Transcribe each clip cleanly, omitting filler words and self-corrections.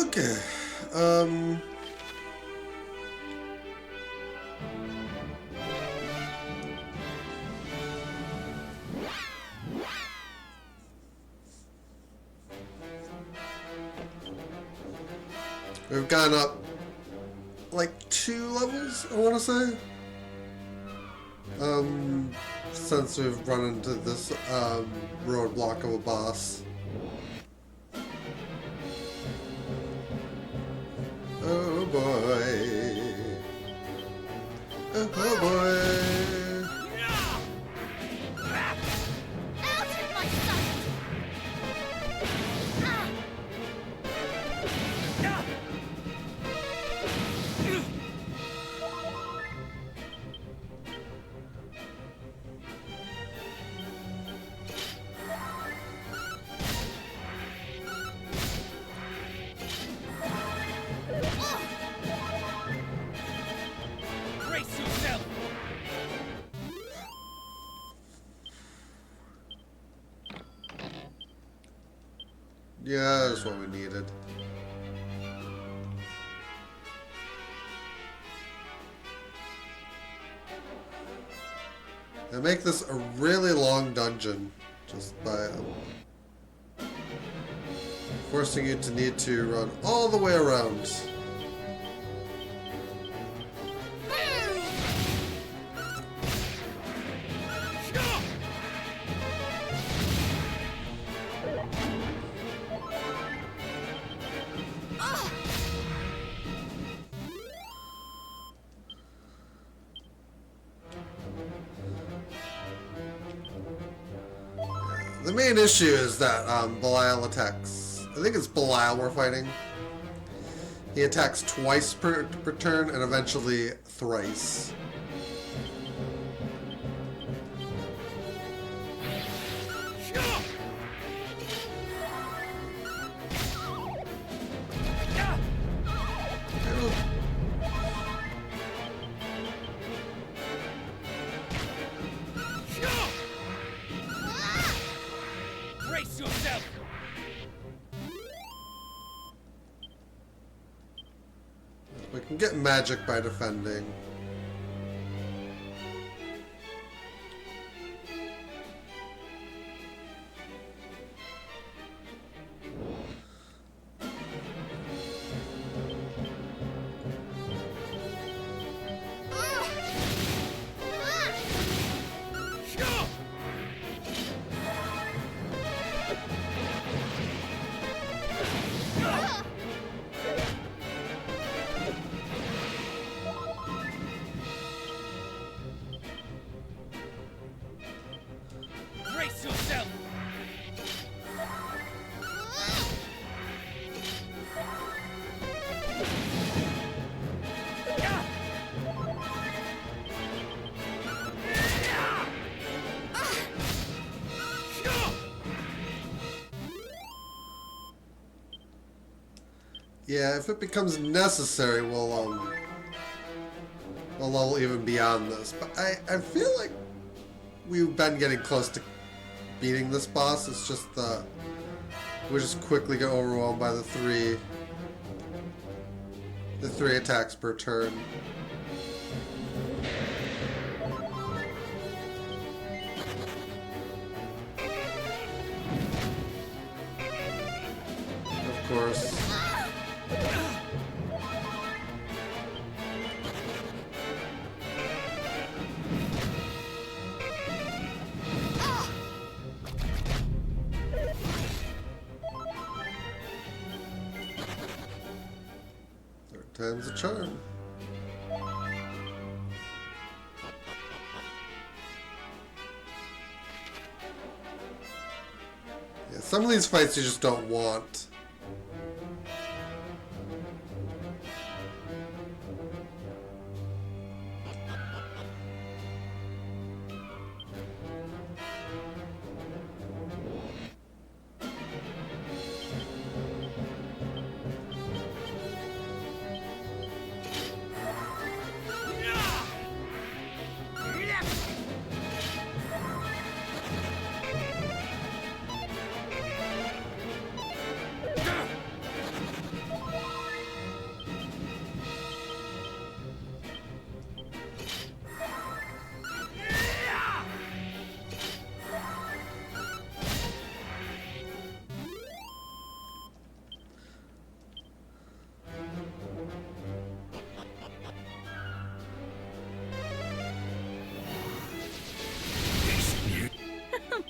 Okay. We've gone up like 2 levels, I want to say. Since we've run into this roadblock of a boss. Oh boy. Oh boy. Yeah, that's what we needed. And make this a really long dungeon just by forcing you to need to run all the way around. The main issue is that Belial attacks. I think it's Belial we're fighting. He attacks twice per turn and eventually thrice. We can get magic by defending. Yeah, if it becomes necessary, we'll level even beyond this. But I feel like we've been getting close to beating this boss. It's just that we just quickly get overwhelmed by the three attacks per turn. Of course. Time's a charm. Yeah, some of these fights you just don't want.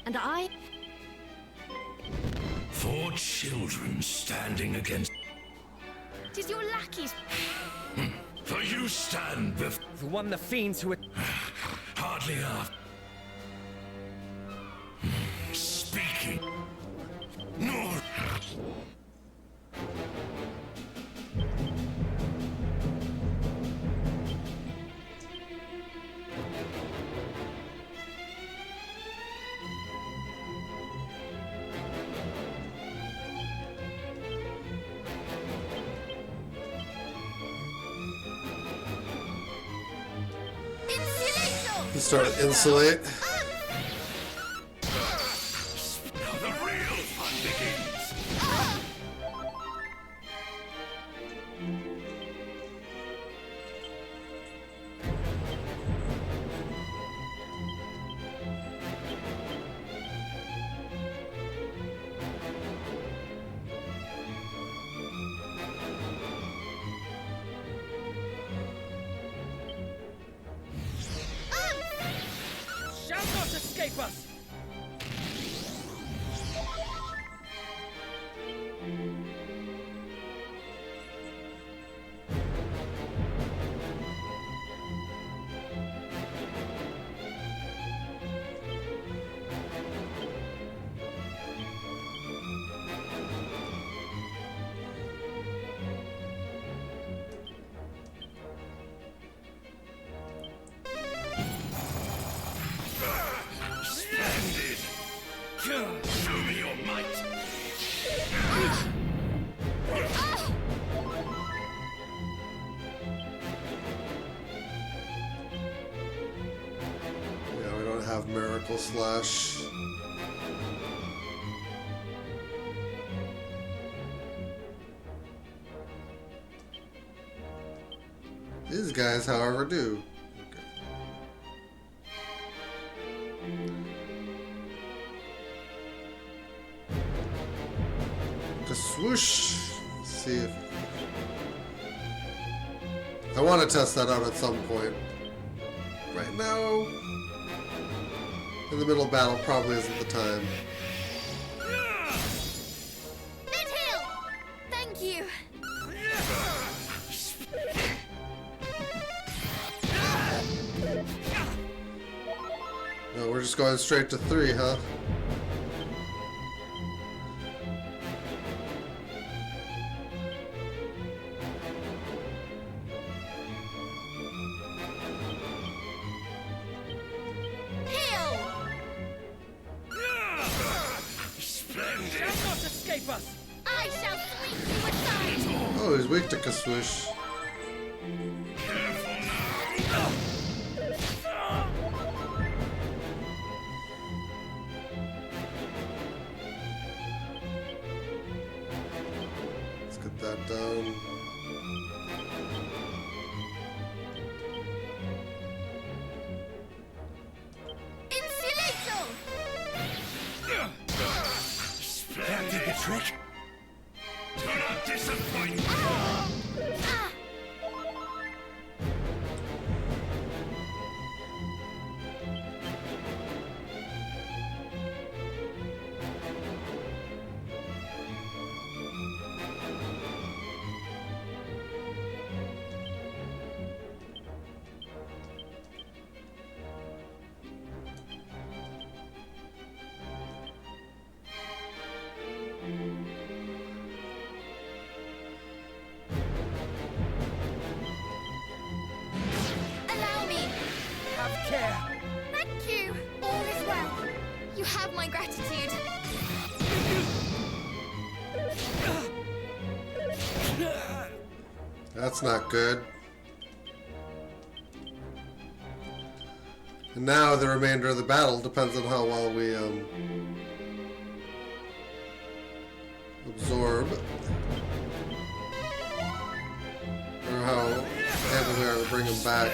And I... 4 children standing against... 'Tis your lackeys. For you stand before... The one the fiends who... Hardly half. Speaking. Nor... He started to insulate. Now the real fun begins. Shall not escape us! Splendid. Show me your might. Yeah, we don't have Miracle Slash. These guys, however, do. Swoosh. Let's see if I want to test that out at some point. Right now, in the middle of battle, probably isn't the time. Belial! Thank you. No, we're just going straight to 3, huh? Shall not escape us! I shall sweep you aside! Oh, he's weak to Kaswish. Careful now. Let's get that down. Insulator! That did the trick. Do not disappoint me. Ah! Allow me! Have care! Thank you! All is well. You have my gratitude. That's not good. And now the remainder of the battle depends on how well we absorb, or how able we are to bring him back.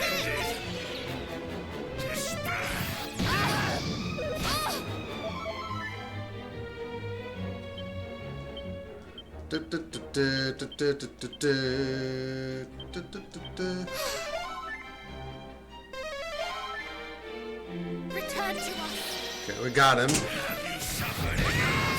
Return to us. Okay, we got him. Have you suffered enough?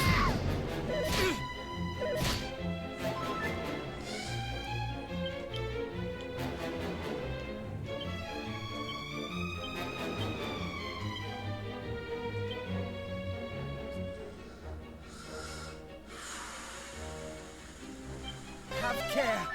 Have care.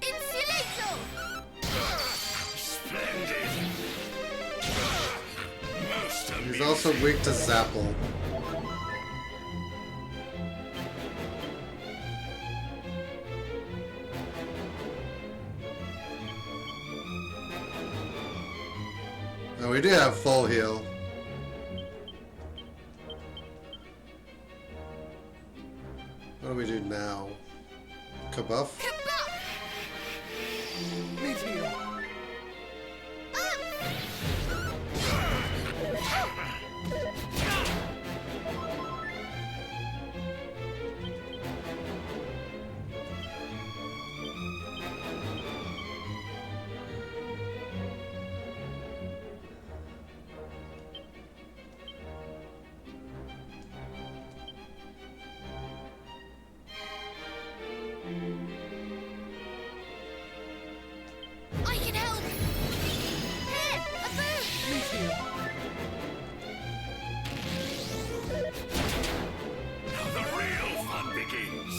Insulator! Splendid. Most He's amusing. also weak to Zapple. Oh, we do have full heal. What do we do now? Kabuff? Kabop! Need heal. I can help! Here! A boost! Need heal. Now the real fun begins.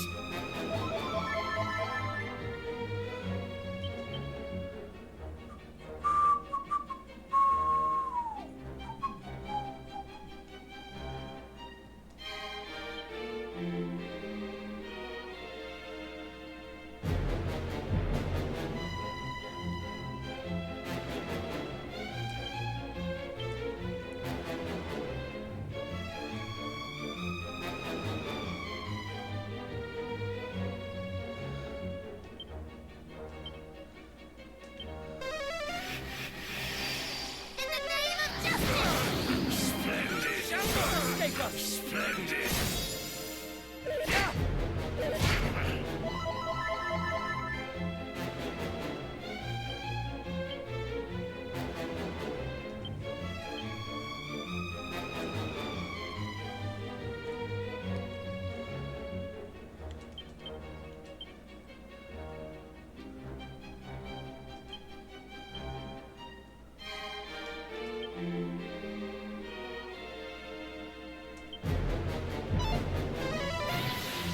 In the name of justice! Splendid. Shall not escape us. Splendid.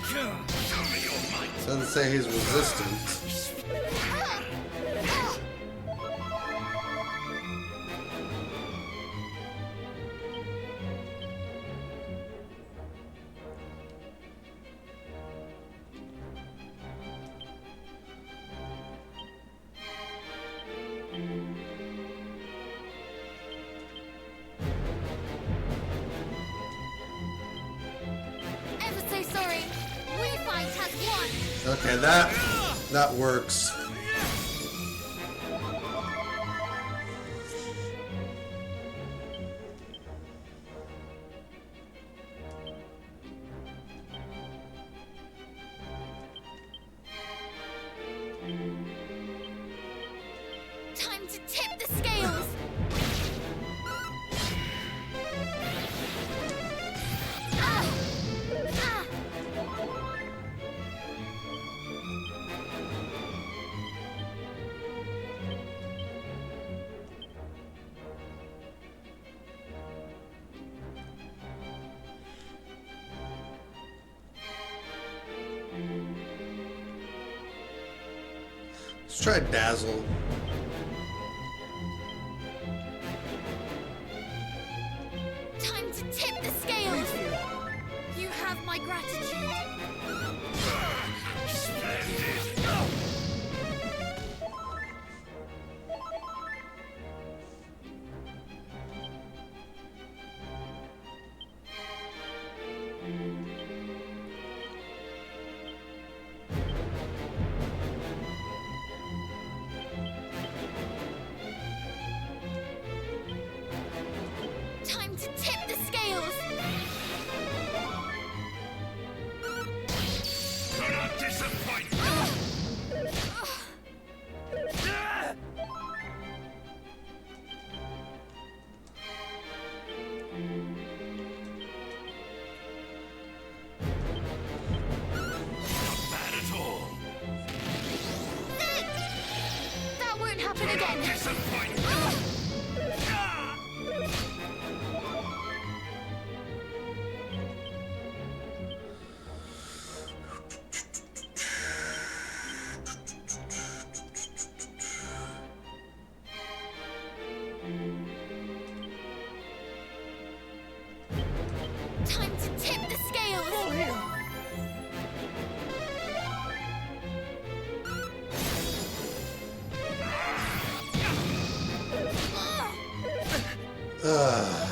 Show me your might. Doesn't say he's resistant. Ever so sorry. We fight as one! Okay, that works. Time to tip the scales! Ah! Ah! Let's try Dazzle. Time to tip the scales. Meteor. You have my gratitude. Splendid. Time to tip the scales. Do not disappoint. Not bad at all. That won't happen Do not again. disappoint. Time to tip the scales. Full heal. Ugh.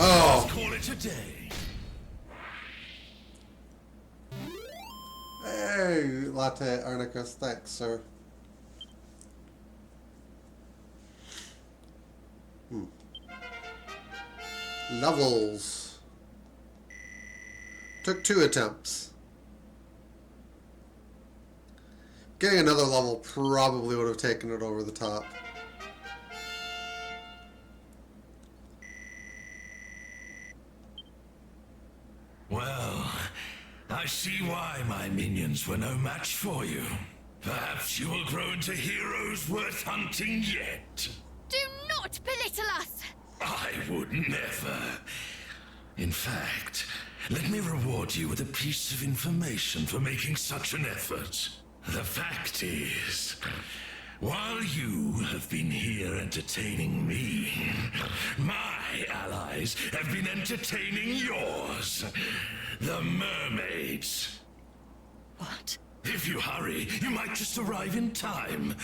Oh, Call it a day. hey, Latte Arnicus, thanks, sir. Levels. Took 2 attempts. Getting another level probably would have taken it over the top. Well, I see why my minions were no match for you. Perhaps you will grow into heroes worth hunting yet. Do not belittle us. I would never. In fact, let me reward you with a piece of information for making such an effort. The fact is, while you have been here entertaining me, my allies have been entertaining yours. The mermaids. What? If you hurry, you might just arrive in time.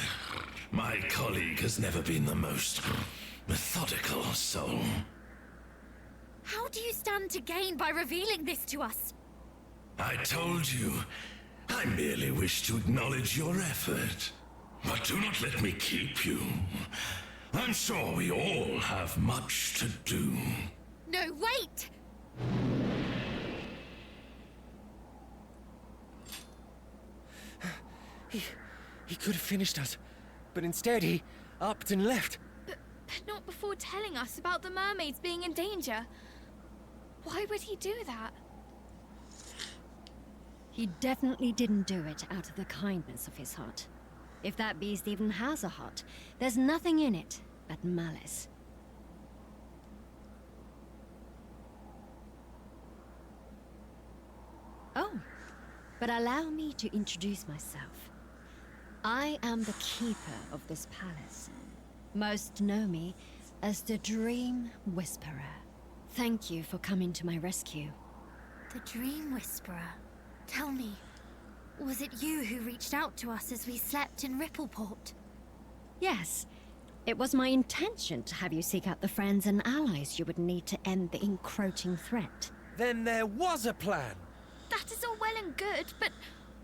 My colleague has never been the most methodical soul. How do you stand to gain by revealing this to us? I told you, I merely wish to acknowledge your effort. But do not let me keep you. I'm sure we all have much to do. No, wait! He could have finished us, but instead he upped and left. But not before telling us about the mermaids being in danger. Why would he do that? He definitely didn't do it out of the kindness of his heart. If that beast even has a heart, there's nothing in it but malice. Oh, but allow me to introduce myself. I am the keeper of this palace. Most know me as the Dream Whisperer. Thank you for coming to my rescue. The Dream Whisperer. Tell me, was it you who reached out to us as we slept in Rippleport? Yes, it was my intention to have you seek out the friends and allies you would need to end the encroaching threat. Then there was a plan. That is all well and good, but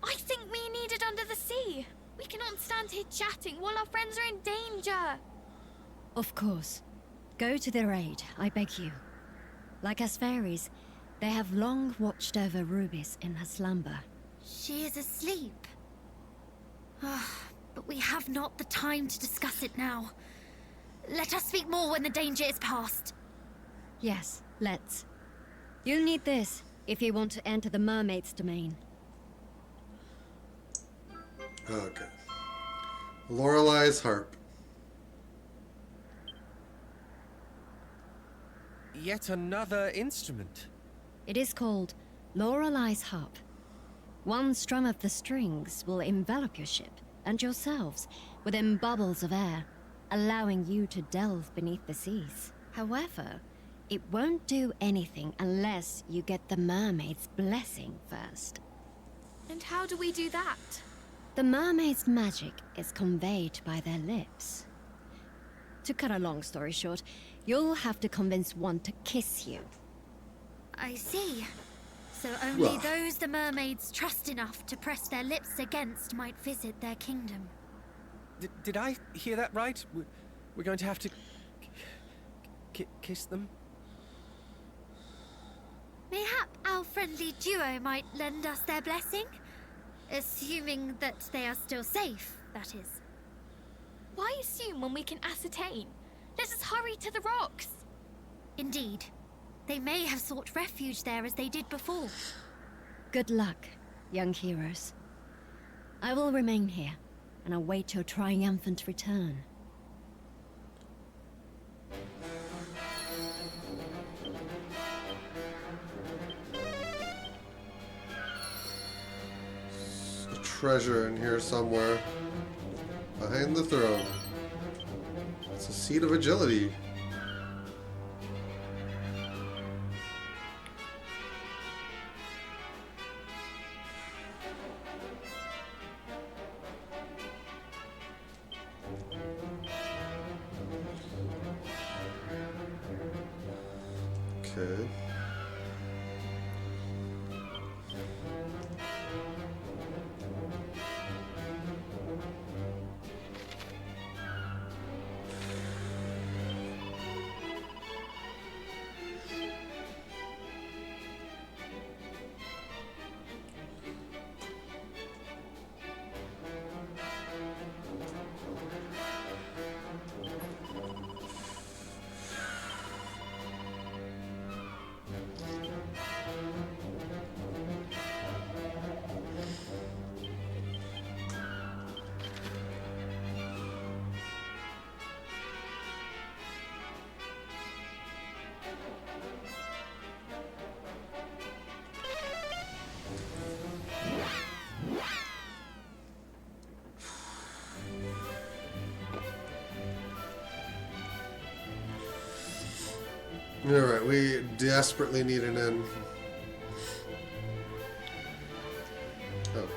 I think we need it under the sea. We cannot stand here chatting while our friends are in danger. Of course. Go to their aid, I beg you. Like us fairies, they have long watched over Rubis in her slumber. She is asleep. Ah, but we have not the time to discuss it now. let us speak more when the danger is past. Yes, let's. You'll need this if you want to enter the mermaid's domain. Okay. Lorelei's harp. Yet another instrument. It is called Lorelei's harp. One strum of the strings will envelop your ship and yourselves within bubbles of air, allowing you to delve beneath the seas. However, it won't do anything unless you get the mermaid's blessing first. And how do we do that? The mermaid's magic is conveyed by their lips. To cut a long story short, you'll have to convince one to kiss you. I see. So only Well. those the mermaids trust enough to press their lips against might visit their kingdom. Did I hear that right? We're going to have to kiss them? Mayhap our friendly duo might lend us their blessing? Assuming that they are still safe, that is. Why assume when we can ascertain? Let us hurry to the rocks. Indeed. They may have sought refuge there as they did before. Good luck, young heroes. I will remain here and await your triumphant return. A treasure in here somewhere. Behind the throne. It's a seat of agility. Okay. Alright, we desperately need an in. Oh.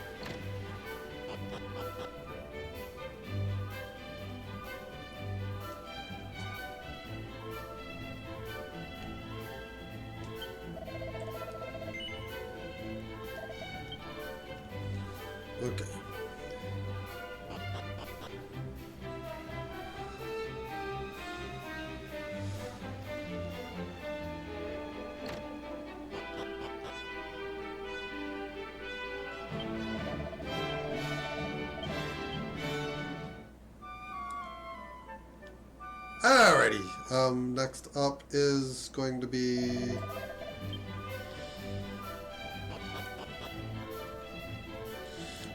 Okay. Alrighty, next up is going to be...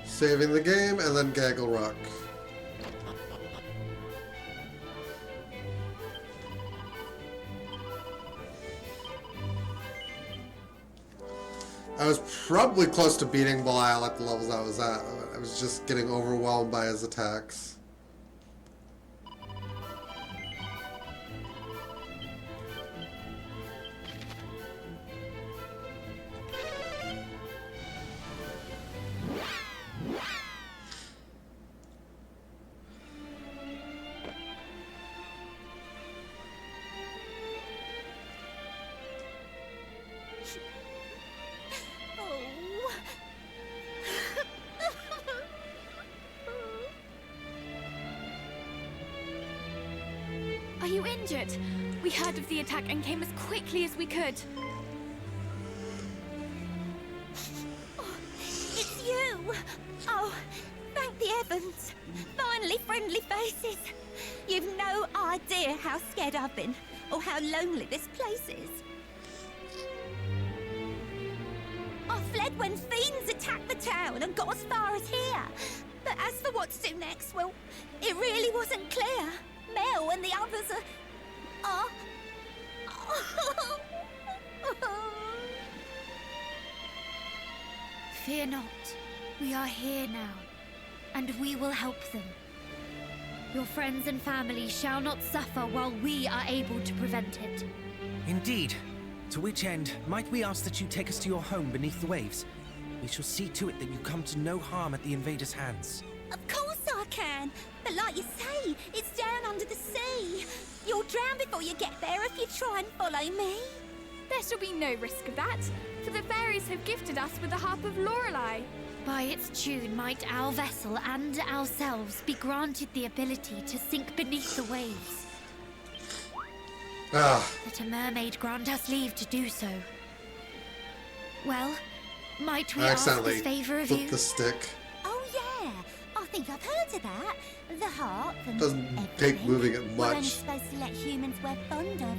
saving the game, and then Gaggle Rock. I was probably close to beating Belial at the levels I was at. I was just getting overwhelmed by his attacks. Oh. Are you injured? We heard of the attack and came as quickly as we could. It's you! Oh, thank the heavens! Finally friendly faces! You've no idea how scared I've been, or how lonely this place is. I fled when fiends attacked the town and got as far as here. But as for what to do next, well, it really wasn't clear. Mel and the others are... Fear not. We are here now, and we will help them. Your friends and family shall not suffer while we are able to prevent it. Indeed. To which end, might we ask that you take us to your home beneath the waves? We shall see to it that you come to no harm at the invaders' hands. Of course I can, but like you say, it's down under the sea. You'll drown before you get there if you try and follow me. There shall be no risk of that, for the fairies have gifted us with the harp of Lorelei. By its tune might our vessel and ourselves be granted the ability to sink beneath the waves. That a mermaid grant us leave to do so. Well, might we ask this favour of you? The stick. Oh yeah, I think I've heard of that. The harp and Doesn't everything. take moving it We're only much. supposed to let humans we're fond of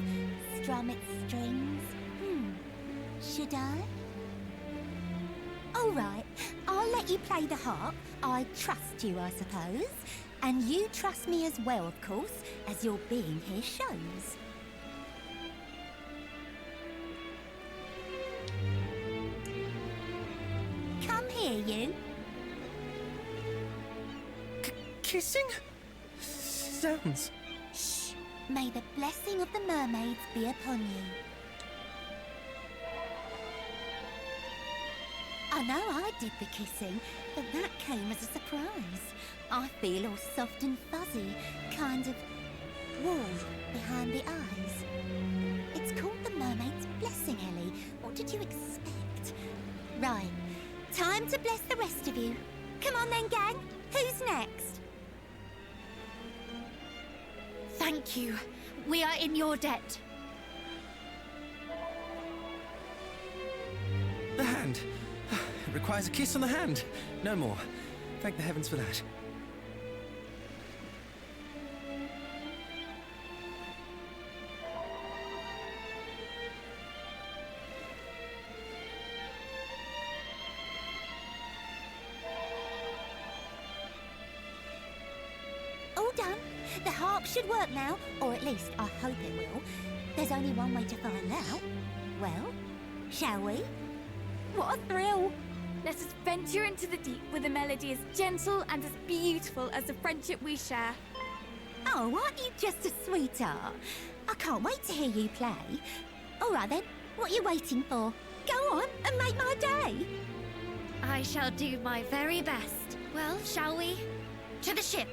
strum its strings. Should I? All right, I'll let you play the harp. I trust you, I suppose. And you trust me as well, of course, as your being here shows. Come here, you. Kissing? Sounds. Shh. May the blessing of the mermaids be upon you. I know I did the kissing, but that came as a surprise. I feel all soft and fuzzy, kind of warm behind the eyes. It's called the mermaid's blessing, Ellie. What did you expect? Right, time to bless the rest of you. Come on then, gang. Who's next? Thank you. We are in your debt. The hand. It requires a kiss on the hand. No more. Thank the heavens for that. All done. The harp should work now, or at least I hope it will. There's only one way to find out. Well, shall we? What a thrill! Let us venture into the deep with a melody as gentle and as beautiful as the friendship we share. Oh, aren't you just a sweetheart? I can't wait to hear you play. All right then, what are you waiting for? Go on and make my day. I shall do my very best. Well, shall we? To the ship.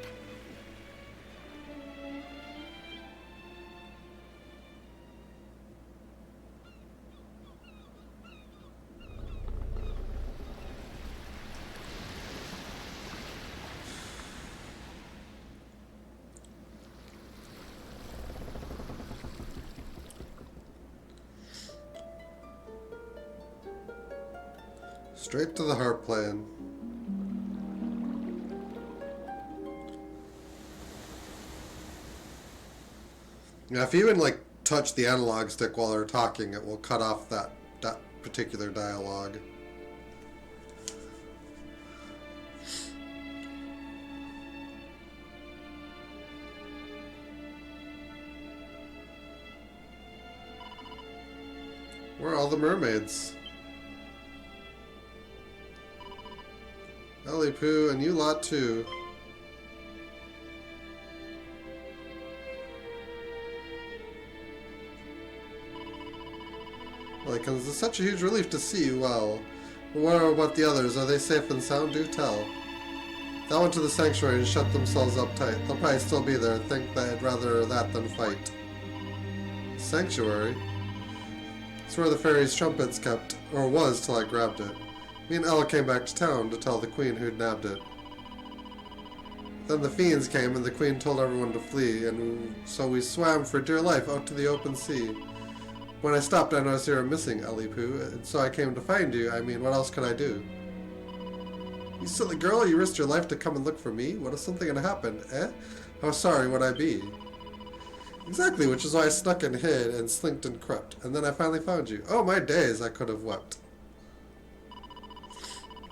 Straight to the harp playing. Now, if you even like touch the analog stick while they're talking, it will cut off that particular dialogue. Where are all the mermaids? Ellie Pooh, and you lot too. Like, it's such a huge relief to see you well. But what about the others? Are they safe and sound? Do tell. They went to the sanctuary and shut themselves up tight. They'll probably still be there and think they'd rather that than fight. Sanctuary? It's where the fairy's trumpet's kept, or was till I grabbed it. Me and Ella came back to town to tell the queen who'd nabbed it. Then the fiends came and the queen told everyone to flee, and so we swam for dear life out to the open sea. When I stopped, I noticed you were missing, Ellie Pooh, and so I came to find you. I mean, what else could I do? You You silly girl, you risked your life to come and look for me? What if something had happened, eh? How sorry would I be? Exactly, which is why I snuck and hid and slinked and crept. And then I finally found you. Oh, my days, I could have wept.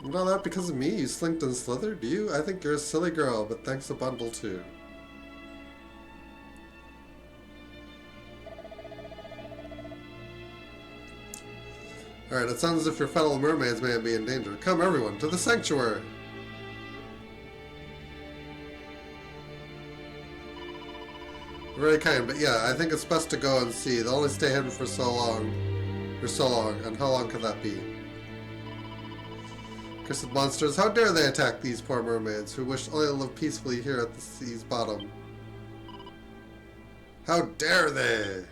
And all that because of me? You slinked and slithered? Do you? I think you're a silly girl, but thanks a bundle too. Alright, it sounds as if your fellow mermaids may be in danger. Come, everyone, to the sanctuary! Very kind, but yeah, I think it's best to go and see. They'll only stay hidden for so long. And how long could that be? Cursed monsters, how dare they attack these poor mermaids, who wish only to live peacefully here at the sea's bottom? How dare they!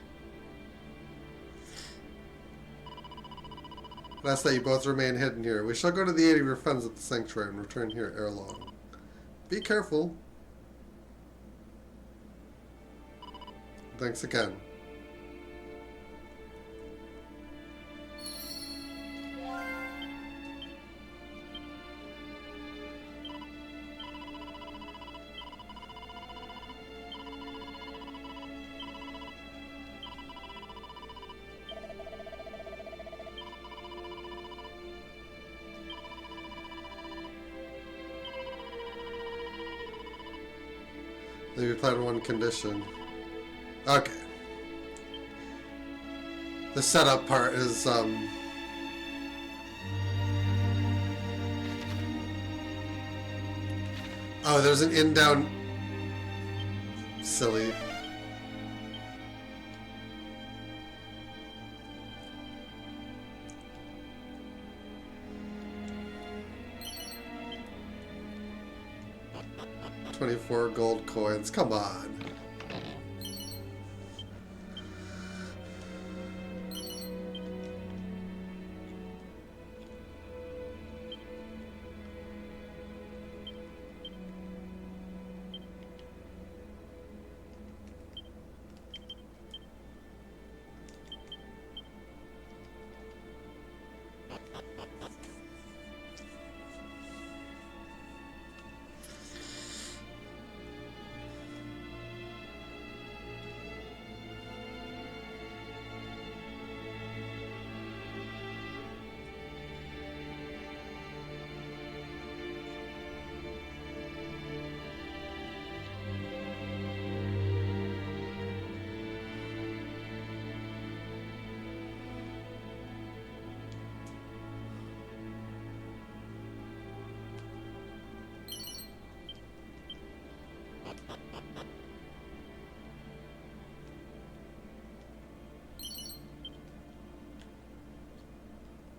I ask that you both remain hidden here. We shall go to the aid of your friends at the sanctuary and return here ere long. Be careful. Thanks again. Maybe plan one condition. Okay. The setup part is, oh, there's an in-down... Silly. $24 gold coins. Come on.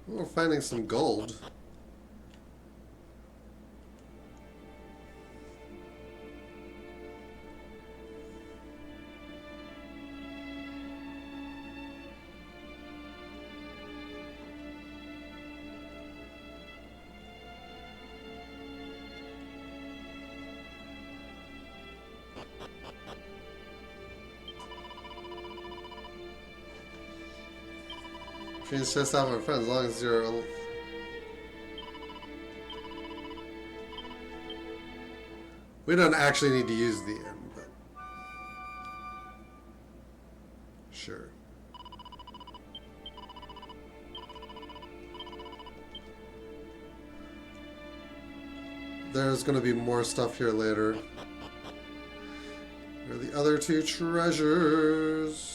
We're finding some gold. She's just out with friends as long as you're... We don't actually need to use the end, but... Sure. There's gonna be more stuff here later. Where are the other two treasures?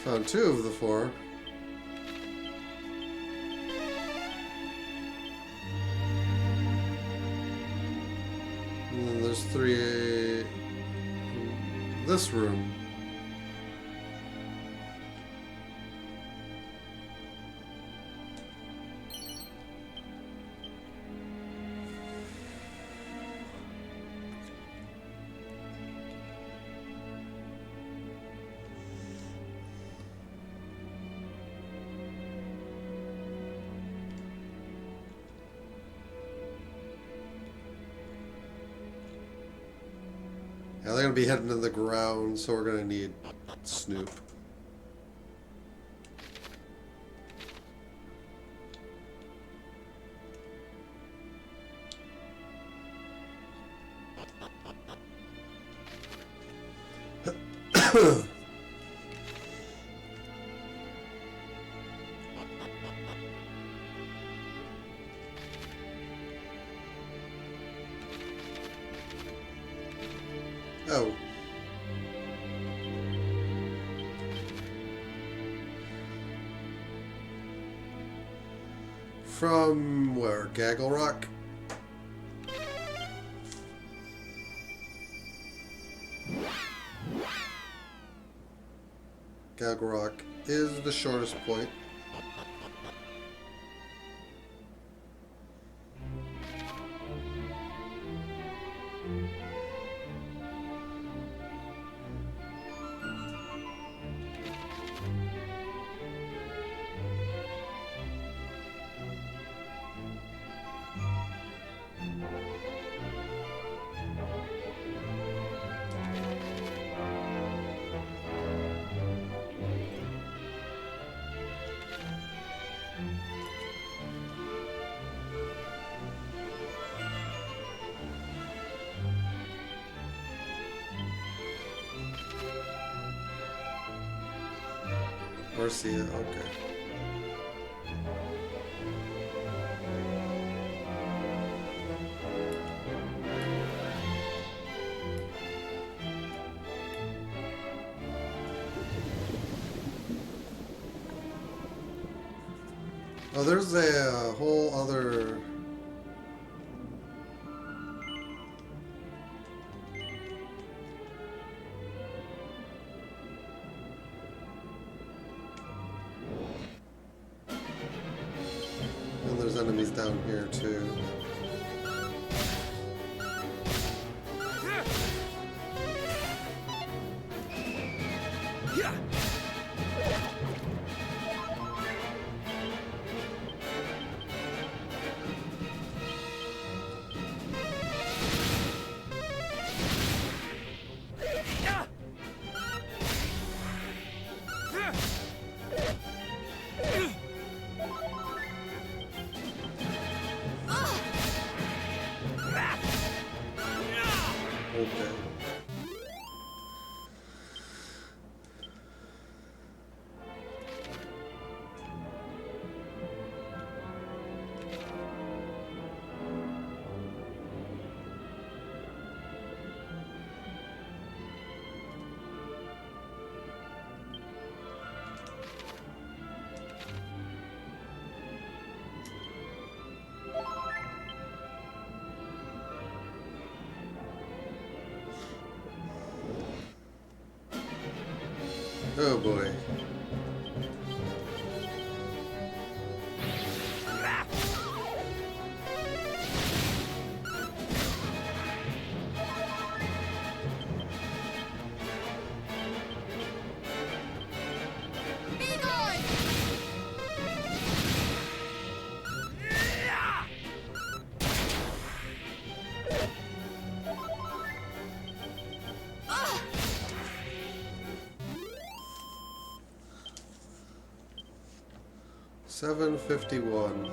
Found 2 of the 4. And then there's 3 in this room. Yeah, they're gonna be heading in the ground, so we're gonna need Snoop. Oh. From where? Gaggle Rock? Gaggle Rock is the shortest point. Garcia, okay. Oh, there's a whole other... And there's enemies down here too. Okay. Oh boy. $7.51.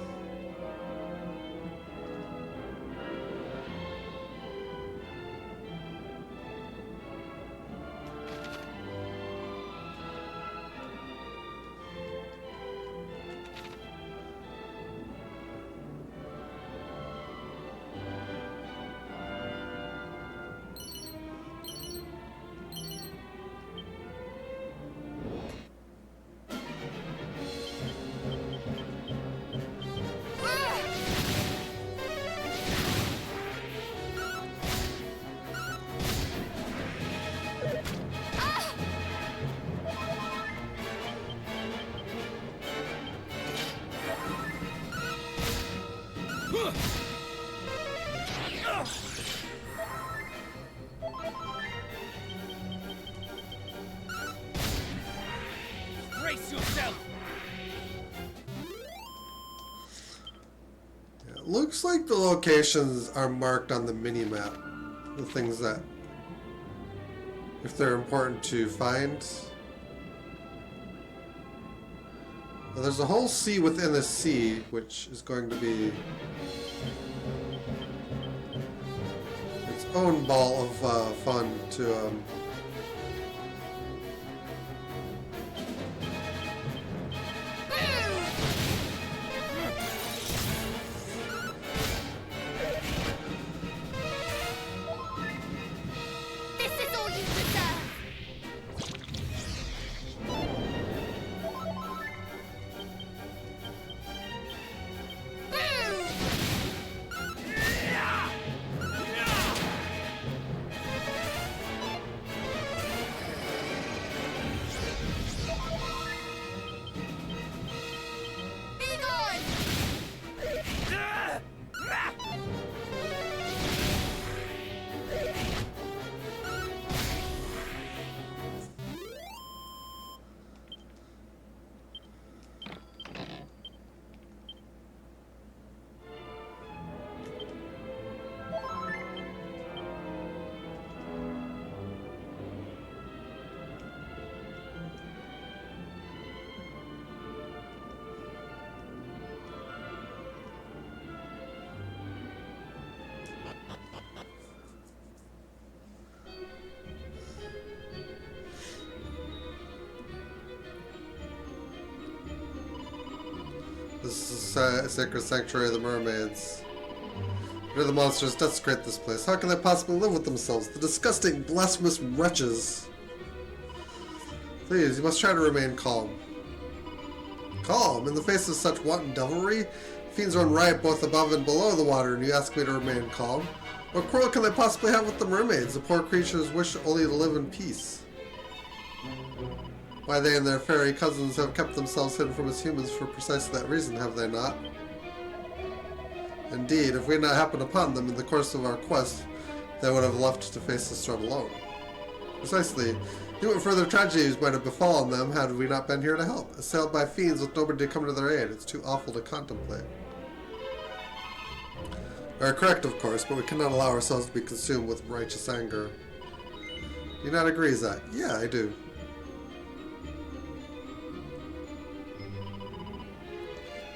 Brace yourself! It looks like the locations are marked on the mini-map. The things that if they're important to find. Well, there's a whole sea within the sea, which is going to be its own ball of fun to This is all you deserve. Be gone! This is a sacred sanctuary of the mermaids. Rid of the monsters, desecrate this place. How can they possibly live with themselves? The disgusting, blasphemous wretches. Please, you must try to remain calm. Calm? In the face of such wanton devilry? Fiends run riot both above and below the water, and you ask me to remain calm? What quarrel can they possibly have with the mermaids? The poor creatures wish only to live in peace. Why, they and their fairy cousins have kept themselves hidden from us humans for precisely that reason, have they not? Indeed, if we had not happened upon them in the course of our quest, they would have left to face the struggle alone. Precisely. Think what further tragedies might have befallen them had we not been here to help. Assailed by fiends with nobody to come to their aid, it's too awful to contemplate. We are correct, of course, but we cannot allow ourselves to be consumed with righteous anger. Do you not agree, Zach? Yeah, I do.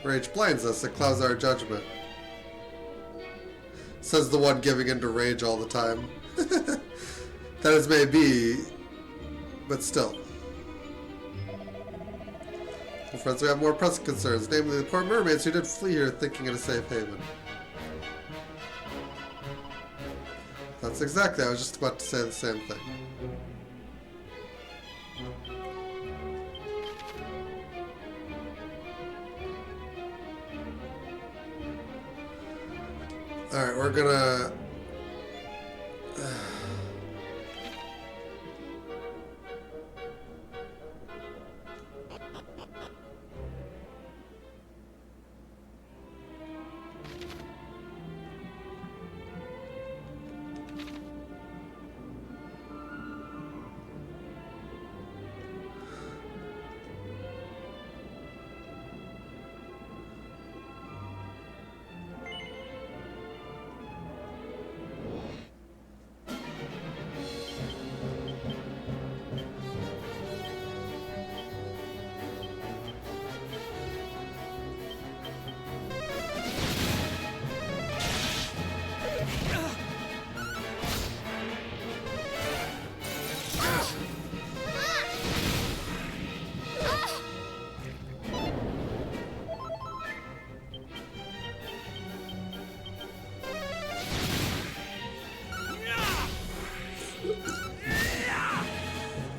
Rage blinds us, it clouds our judgment. Says the one giving into rage all the time. That is may be, but still. Well, friends, we have more pressing concerns, namely the poor mermaids who did flee here thinking it a safe haven. That's exactly, I was just about to say the same thing. Alright, we're gonna...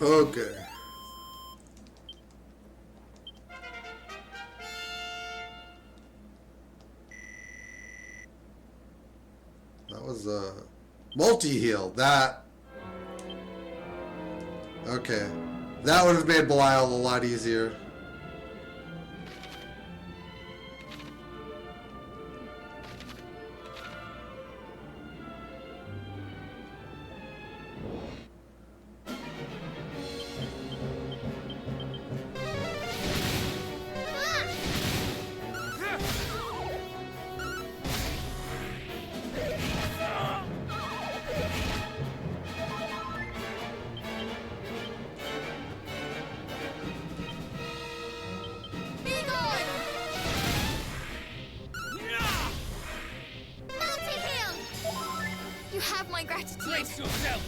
Okay. That was a multi-heal. That... Okay. That would have made Belial a lot easier. Brace yourself!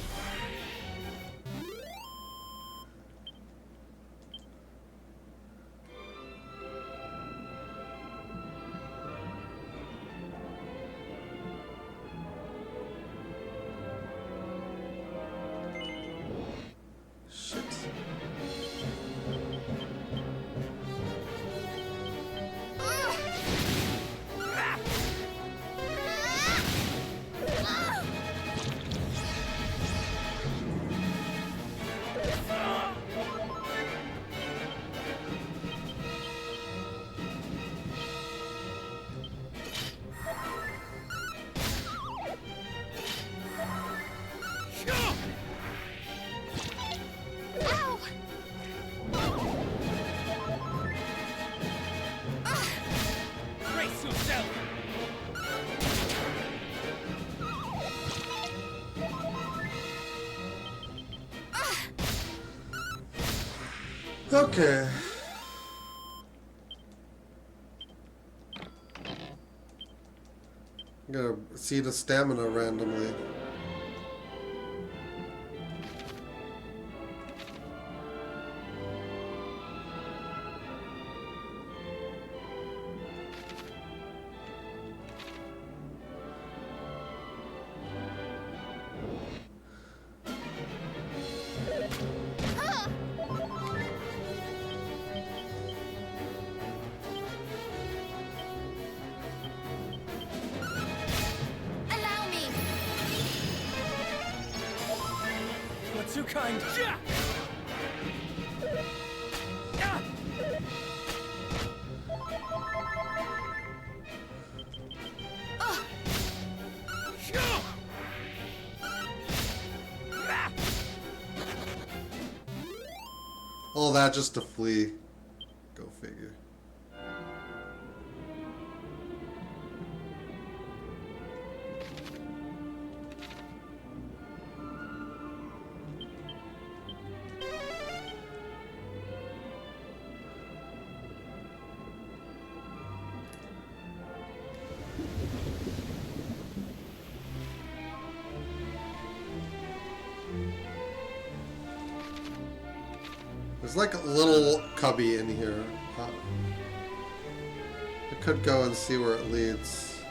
Shit. Ow! Brace yourself! Okay. I'm gonna see the stamina randomly. Allow me! You're too kind. All that just to flee. Go figure. There's like a little cubby in here. I could go and see where it leads.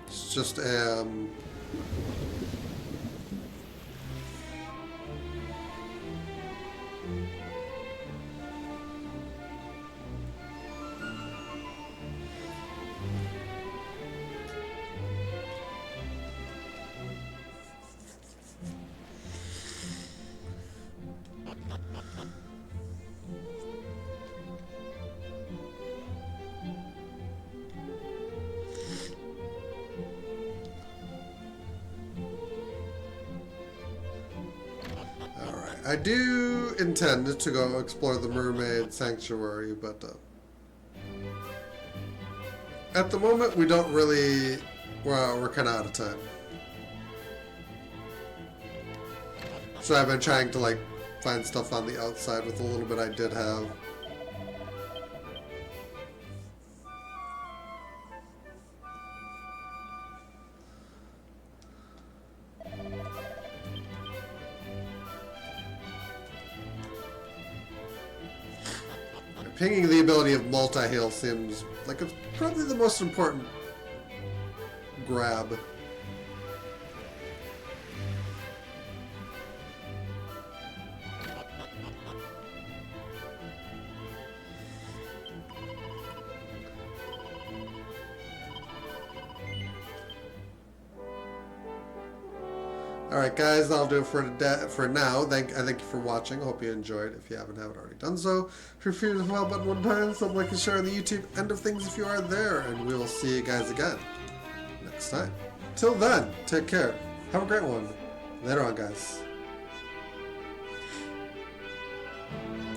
It's just I do intend to go explore the mermaid sanctuary, but at the moment we don't really. Well, we're kind of out of time. So I've been trying to like find stuff on the outside with the little bit I did have. Pinging the ability of multiheal seems like it's probably the most important grab. Alright guys, that'll do it for now. I thank you for watching. Hope you enjoyed. If you haven't already done so, feel free to hit the bell button one time, sub, like, and share on the YouTube end of things if you are there. And we will see you guys again next time. Till then, take care. Have a great one. Later on, guys.